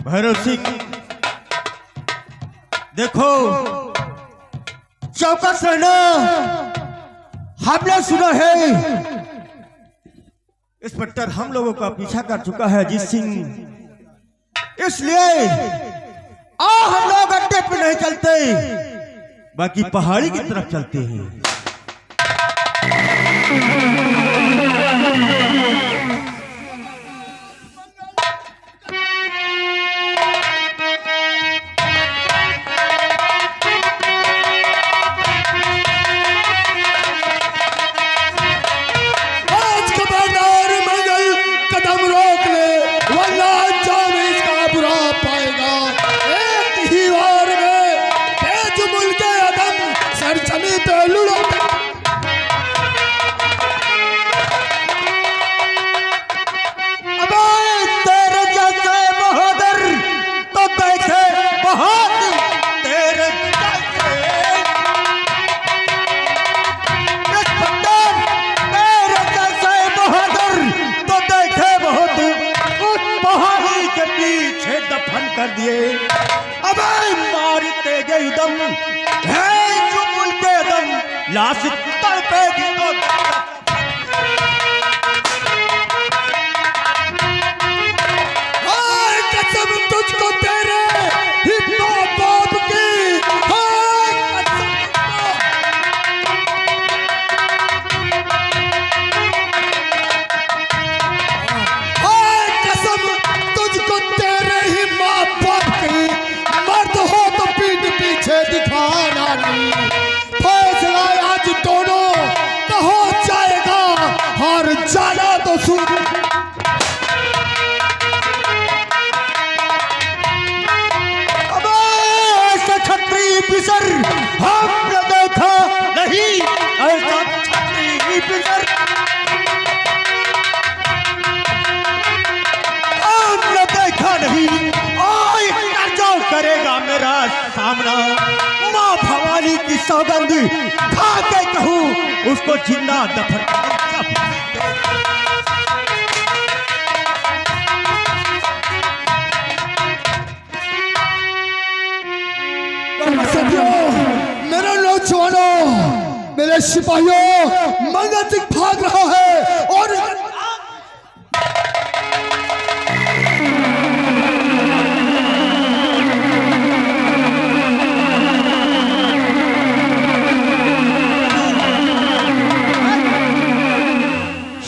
भैरव सिंह, देखो चौकस रहना। हमने सुना है इंस्पेक्टर हम लोगों का पीछा कर चुका है अजीत सिंह, इसलिए हम लोग अड्डे पे नहीं चलते, बाकी पहाड़ी की तरफ चलते हैं। कर दिए अब मारते गए दम है चुमुल के दम, लाश तड़पेगी तो कसम तुझको तेरे ही बाप की, कसम तुझको तेरे ही मर्द हो तो पीठ पीछे दिखाना नहीं। फैसला आज दोनों का हो जाएगा, और जाना तो सुन। अब ऐसा छत्री पिसर हमने देखा नहीं, ऐसा छत्री पिसर हमने देखा नहीं। करेगा मेरा सामना, माँ भवानी की सौगंध खा के कहूँ उसको जिंदा दफन। मेरे नौजवानों, मेरे सिपाहियों, मंगल सिंह भाग रहा है और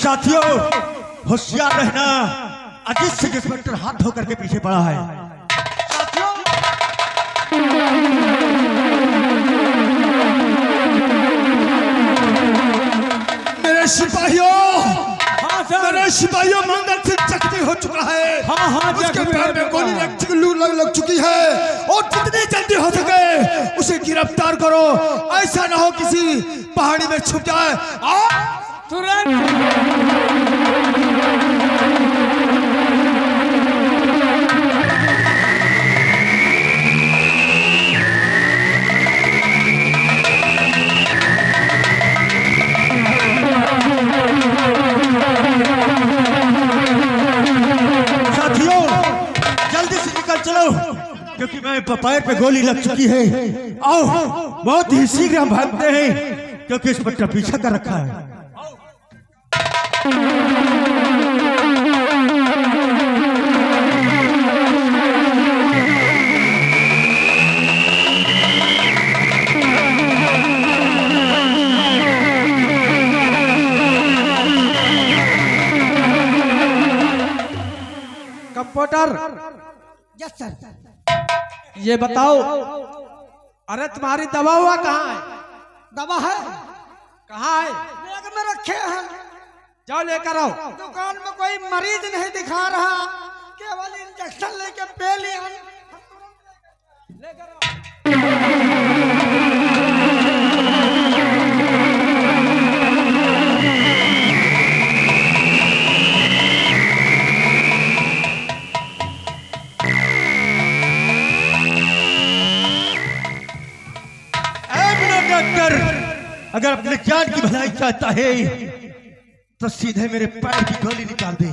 साथियों होशियार रहना। अजीत सिंह इंस्पेक्टर हाथ धो करके पीछे पड़ा है। मेरे सिपाहियों, मेरे सिपाहियों, मंगल सिंह जख्मी हो चुका है। हाँ, उसके पैर में गोली लग चुकी है, और जितनी जल्दी हो सके उसे गिरफ्तार करो। ऐसा ना हो किसी पहाड़ी में छुप जाए। साथियों जल्दी से निकल चलो, क्योंकि मैं पैर पे गोली लग चुकी है। आओ, बहुत ही शीघ्र हम भागते हैं, क्योंकि इस पर पीछा कर रखा है। Computer, yes sir. ये बताओ, अरे तुम्हारी दवा हुआ कहाँ है? दवा है, कहाँ है? बैग में रखे हैं। जाओ लेकर आओ। दुकान में कोई मरीज नहीं दिखा रहा, केवल इंजेक्शन लेके पे लिया। डॉक्टर, अगर अपने जान की भलाई चाहता है तो सीधे मेरे पैर की गोली निकाल दे।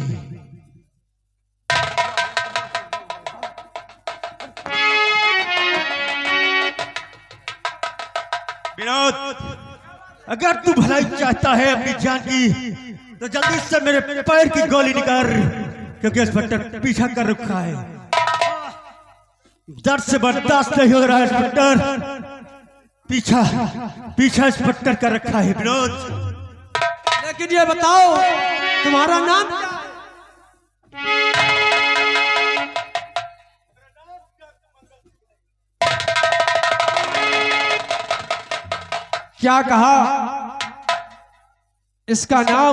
विनोद, अगर तू भलाई चाहता है अपनी जान की तो जल्दी से मेरे पैर की गोली निकाल, क्योंकि इंस्पेक्टर पीछा कर रखा है। दर्द से बर्दाश्त नहीं हो रहा है इंस्पेक्टर, पीछा इंस्पेक्टर कर रखा है विनोद। लेकिन ये बताओ तुम्हारा नाम क्या? कहा इसका नाम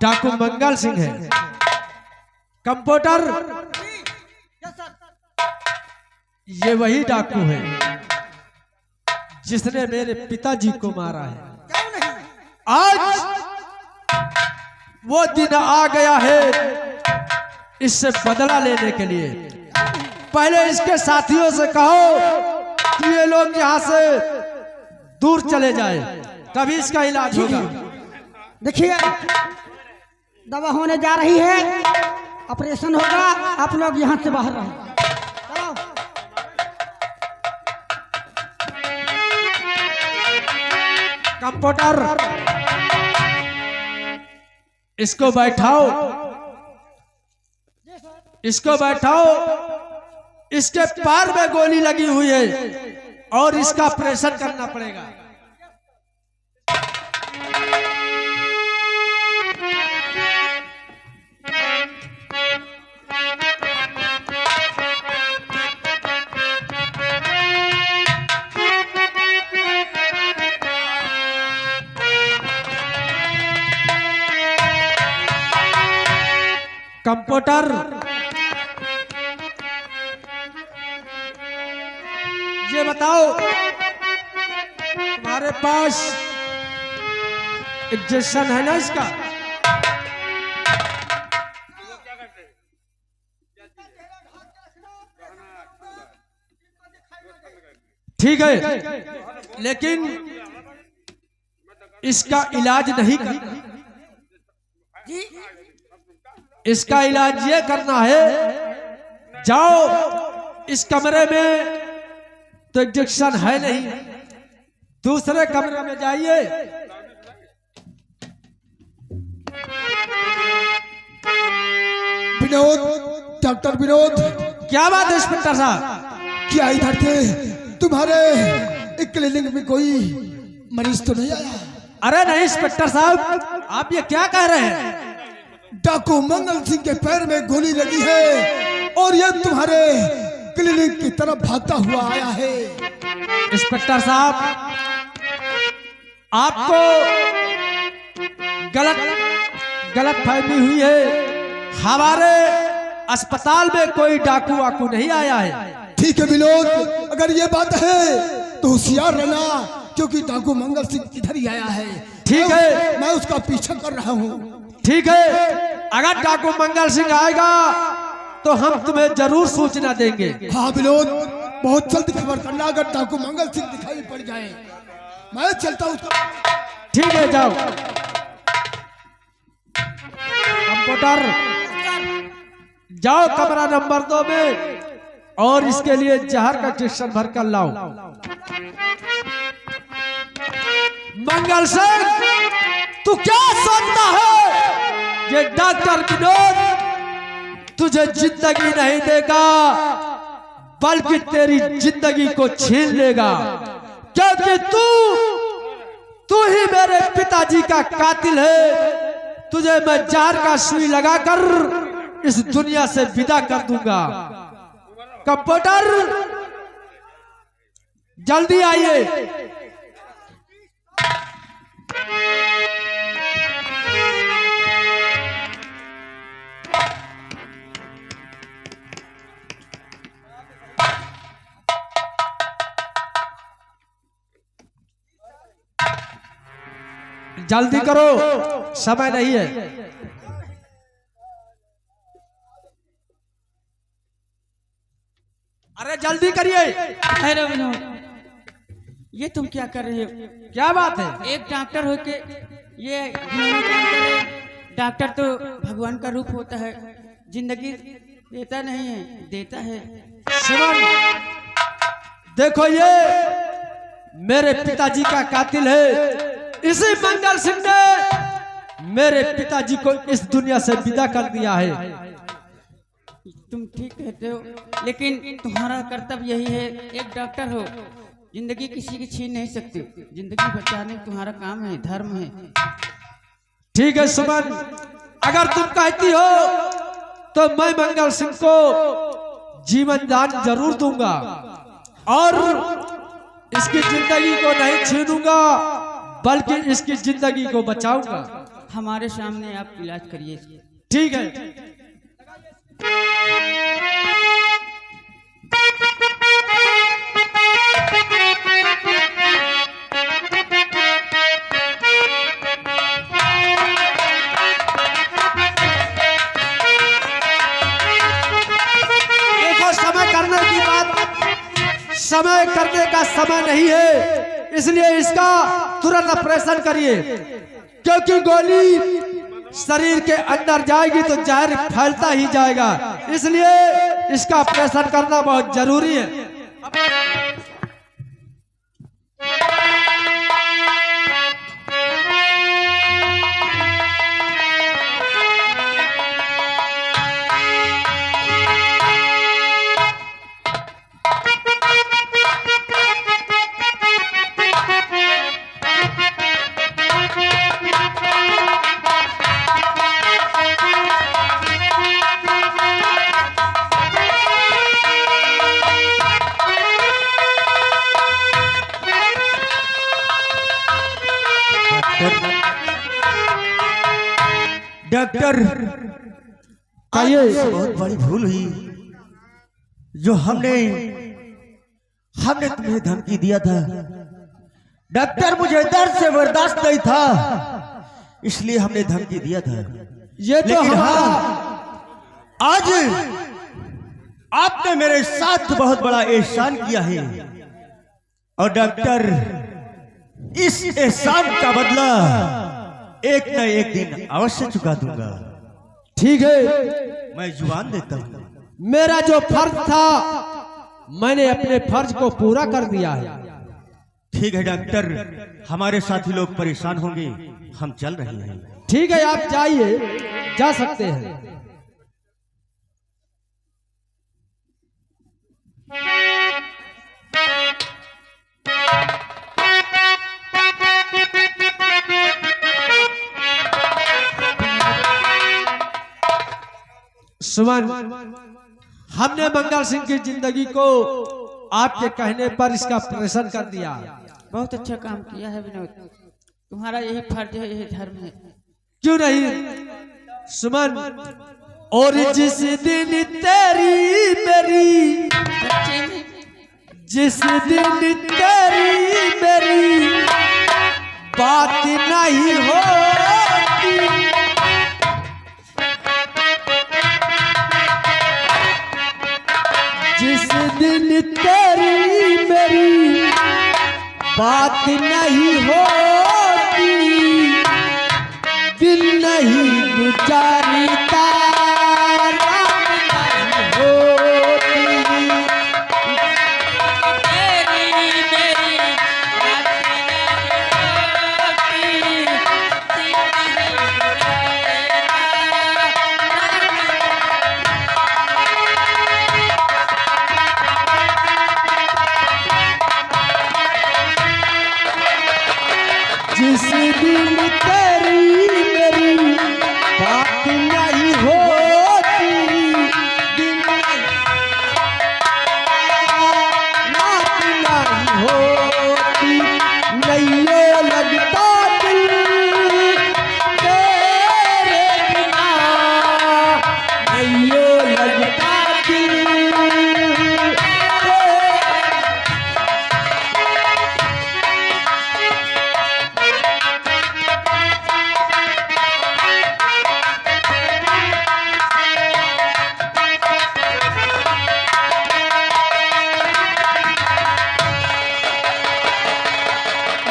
डाकू मंगल सिंह है। कंप्यूटर, ये वही डाकू है जिसने मेरे पिताजी को मारा है। आज वो दिन आ गया है इससे बदला लेने के लिए। पहले इसके साथियों से कहो कि ये लोग यहाँ से दूर चले जाए, तभी इसका इलाज होगा। देखिए, दवा होने जा रही है, ऑपरेशन होगा, आप लोग यहाँ से बाहर रहें। चलो। कंप्यूटर, इसको बैठाओ, इसको बैठाओ। इसके पैर में गोली लगी हुई है और इसका ऑपरेशन करना पड़ेगा। कंप्यूटर, ये बताओ तुम्हारे पास इंजेक्शन है ना इसका? ठीक है, लेकिन इसका इलाज नहीं करना। इसका इलाज ये करना है, जाओ इस कमरे में तो इंजेक्शन है नहीं, दूसरे कमरे में जाइए। विनोद, डॉक्टर विनोद। क्या बात है इंस्पेक्टर साहब? क्या इधर थे? तुम्हारे क्लिनिक में कोई मरीज तो नहीं आया? अरे नहीं इंस्पेक्टर साहब, आप ये क्या कह रहे हैं? डाकू मंगल सिंह के पैर में गोली लगी है और ये तुम्हारे क्लिनिक की तरफ भागता हुआ आया है। इंस्पेक्टर साहब, आपको गलत फहमी हुई है। हमारे अस्पताल में कोई डाकू वाकू नहीं आया है। ठीक है विनोद, अगर ये बात है तो होशियार रहना, क्योंकि डाकू मंगल सिंह इधर ही आया है। ठीक है, मैं उसका पीछा कर रहा हूँ। ठीक है, अगर डाकू मंगल सिंह आएगा तो हम तुम्हें जरूर सूचना देंगे। हाँ विनोद, बहुत जल्द खबर करना अगर डाकू मंगल सिंह दिखाई पड़ जाए। मैं चलता हूँ। ठीक है, जाओ। कंप्यूटर, जाओ कमरा नंबर 2 में और इसके लिए जहर का इंजेक्शन भर कर लाओ। मंगल सिंह, तू क्या सोचता है? ये डॉक्टर विनोद तुझे जिंदगी नहीं देगा, बल्कि तेरी जिंदगी को छीन लेगा, क्योंकि तू ही मेरे पिताजी का कातिल है। तुझे मैं जहर का सुई लगाकर इस दुनिया से विदा कर दूंगा। कंप्यूटर, जल्दी आइए। जल्दी करो, समय नहीं है। अरे जल्दी करिए। अरे विनोद, ये तुम क्या कर रहे हो? क्या बात है? एक डॉक्टर हो के ये घिनौना काम करे। डॉक्टर तो भगवान का रूप होता है, जिंदगी देता नहीं है, देता है। सुमन, देखो ये मेरे पिताजी का कातिल है। इसी मंगल सिंह ने मेरे पिताजी को इस दुनिया से विदा कर दिया है। तुम ठीक कहते हो, लेकिन तुम्हारा कर्तव्य यही है, एक डॉक्टर हो, जिंदगी किसी की छीन नहीं सकती, जिंदगी बचाने तुम्हारा काम है, धर्म है। ठीक है सुमन, अगर तुम कहती हो तो मैं मंगल सिंह को जीवन दान जरूर दूंगा और इसकी जिंदगी को नहीं छीनूंगा, बल्कि इसकी जिंदगी को बचाऊंगा। हमारे सामने आप इलाज करिए। ठीक है। देखो, समय करने की बात, समय करने का समय नहीं है, इसलिए इसका तुरंत ऑपरेशन करिए, क्योंकि गोली शरीर के अंदर जाएगी तो जहर फैलता ही जाएगा, इसलिए इसका ऑपरेशन करना बहुत जरूरी है। डॉक्टर, कहिए। बहुत बड़ी भूल हुई जो हमने तुम्हें धमकी दिया था। डॉक्टर, मुझे दर्द से बर्दाश्त नहीं था, इसलिए हमने धमकी दिया था। ये तो लेकिन हाँ, आज आपने मेरे साथ बहुत बड़ा एहसान किया है, और डॉक्टर, इस एहसान का बदला एक न एक दिन अवश्य चुका दूंगा। ठीक है, मैं जुबान देता हूँ। मेरा जो फर्ज था मैंने अपने फर्ज को पूरा कर दिया है। ठीक है डॉक्टर, हमारे साथी लोग परेशान होंगे, हम चल रहे हैं। ठीक है, आप जाइए, जा सकते हैं। सुमन, हमने मंगल सिंह की जिंदगी को आपके कहने पर इसका ऑपरेशन कर दिया। बहुत अच्छा काम किया है विनोद, तुम्हारा यही फर्ज है, यही धर्म है। क्यों नहीं सुमन, और जिस दिन तेरी मेरी, जिस दिन तेरी मेरी बात नहीं होती, जिस दिन तेरी मेरी बात नहीं होती, दिल नहीं गुजारता, जिस दिन तेरी मेरी बात नहीं होती, दिन बात नहीं होती, नहीं ये लगता दिल तेरे बिना, नहीं ये लगता दिल।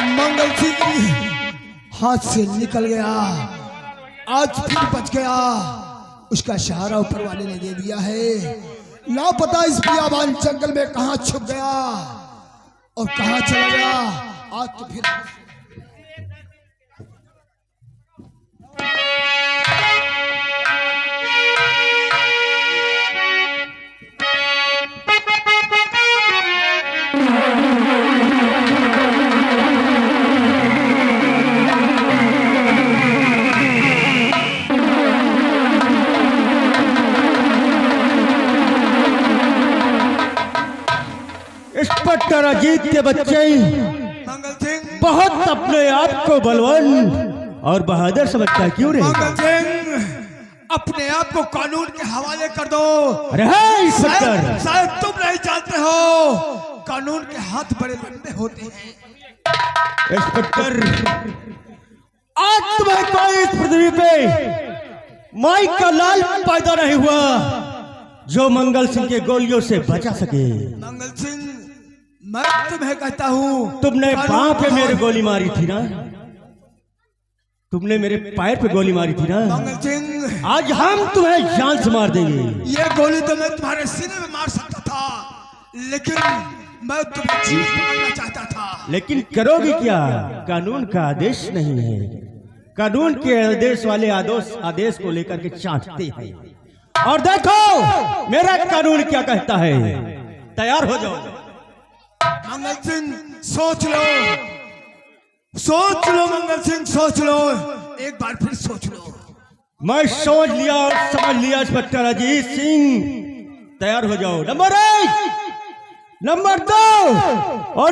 मंगल सिंह हाथ से निकल गया, आज फिर बच गया, उसका सहारा ऊपर वाले ने दे दिया है। लापता इस बियाबान जंगल में कहां छुप गया, और कहाँ चला गया? आज तो फिर इंस्पेक्टर अजीत के बच्चे मंगल सिंह, बहुत अपने आप को बलवान और बहादुर समझता क्यों रहे? मंगल सिंह, अपने आप को कानून के हवाले कर दो। अरे हाँ इंस्पेक्टर, शायद तुम नहीं जानते हो कानून के हाथ बड़े लंबे होते हैं। इंस्पेक्टर, आज तुम्हें कोई इस पृथ्वी पे माई का लाल पैदा नहीं हुआ जो मंगल सिंह के गोलियों से बचा सके। मंगल सिंह, मैं तुम्हें कहता हूँ, तुमने पांव पे मेरे गोली मारी थी ना, तुमने मेरे पैर पे गोली मारी थी ना। मंगल सिंह, आज हम तुम्हें जान से मार देंगे। ये गोली तो मैं तुम्हारे सीने में मार सकता था, लेकिन मैं तुम्हें जीव मारना चाहता था। लेकिन करोगे क्या? कानून का आदेश नहीं है। कानून के आदेश वाले आदेश को लेकर के चाटते हैं। और देखो मेरा कानून क्या कहता है। तैयार हो जाओ। मंगल सिंह, सोच लो, सोच लो मंगल सिंह, सोच लो, एक बार फिर सोच लो। मैं सोच लिया और समझ लिया इंस्पेक्टर अजीत सिंह। तैयार हो जाओ। नंबर 1, नंबर 2 और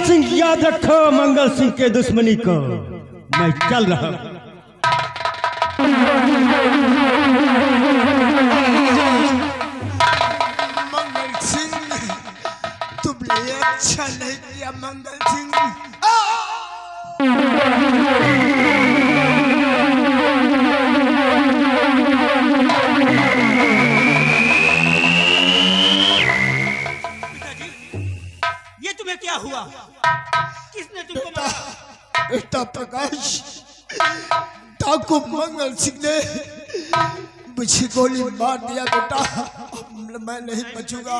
सिंह, याद रखो मंगल सिंह के दुश्मनी को मैं चल रहा हूं। मंगल सिंह, तुमने अच्छा नहीं किया मंगल सिंह। ये तुम्हें क्या हुआ? किसने तुमको मारा? बेटा प्रकाश, डाकू मंगल सिंह ने मुझे गोली मार दिया बेटा। अब मैं नहीं बचूंगा।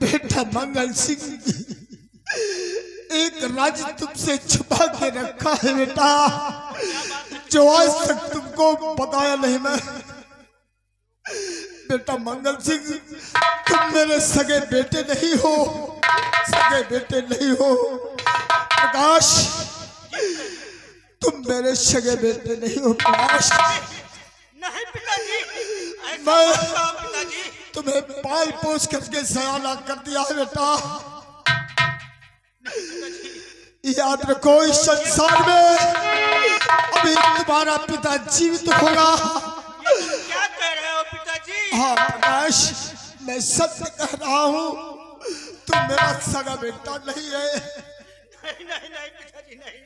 बेटा मंगल सिंह, एक राज तुमसे छुपा के रखा है बेटा, जो आज तक तुमको बताया नहीं मैं। बेटा मंगल सिंह, तुम मेरे सगे बेटे नहीं हो, सगे बेटे नहीं हो। प्रकाश, तुम मेरे सगे बेटे नहीं हो। प्रकाश, नहीं पिताजी, मैं पिताजी। तुम्हें पाल पोस करके सयाना कर दिया है बेटा। याद रखो, इस संसार में अभी तुम्हारा पिता जीवित होगा। क्या कह रहे हो पिताजी? हाँ प्रकाश, मैं सत्य कह रहा हूँ, तुम मेरा सगा बेटा नहीं है। नहीं नहीं नहीं पिताजी, नहीं,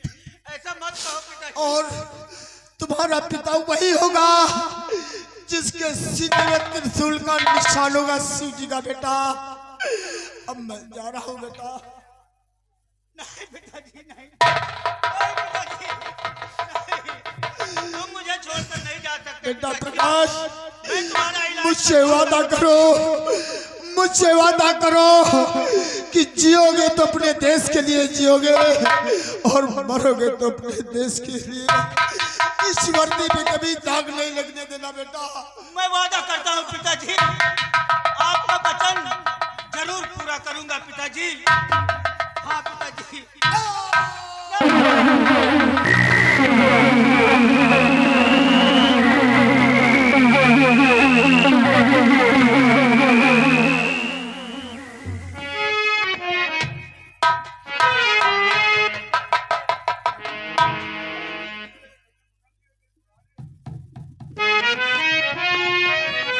ऐसा मत कहो पिताजी। और तुम्हारा पिता वही होगा जिसके सीने में त्रिशूल का निशान होगा, शिव जी का बेटा। अब मैं जा रहा हूँ बेटा। नहीं पिताजी, नहीं, नहीं पिताजी, नहीं, तुम मुझे छोड़कर नहीं जा सकते बेटा पिताजी। प्रकाश, मैं तुम्हारा इलाज मुझसे वादा करो, मुझसे वादा करो कि जियोगे तो अपने देश के लिए जियोगे और मरोगे तो अपने देश के लिए। इस वर्दी पे कभी दाग नहीं लगने देना बेटा। मैं वादा करता हूँ पिताजी, आपका वचन जरूर पूरा करूंगा पिताजी। हाँ पिताजी।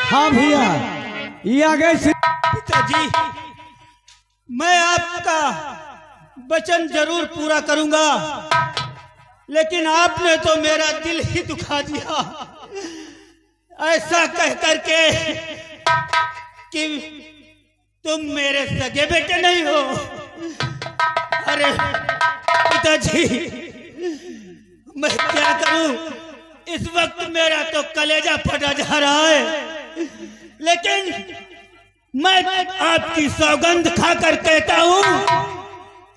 हाँ भैया, ये आ गए श्री पिताजी, मैं आपका वचन जरूर पूरा करूंगा। लेकिन आपने तो मेरा दिल ही दुखा दिया, ऐसा कह करके कि तुम मेरे सगे बेटे नहीं हो। अरे पिताजी, मैं क्या करूं, इस वक्त मेरा तो कलेजा फटा जा रहा है, लेकिन मैं आपकी सौगंध खाकर कहता हूं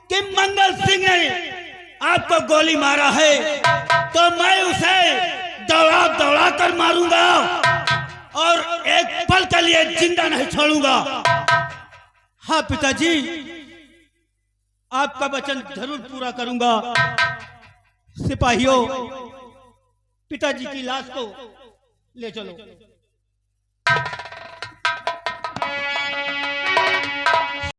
कि मंगल सिंह ने आपको गोली मारा है तो मैं उसे दौड़ा दौड़ा कर मारूंगा और एक पल के लिए जिंदा नहीं छोड़ूंगा। हाँ पिताजी, आपका वचन जरूर पूरा करूंगा। सिपाहियों, पिताजी की लाश को ले चलो।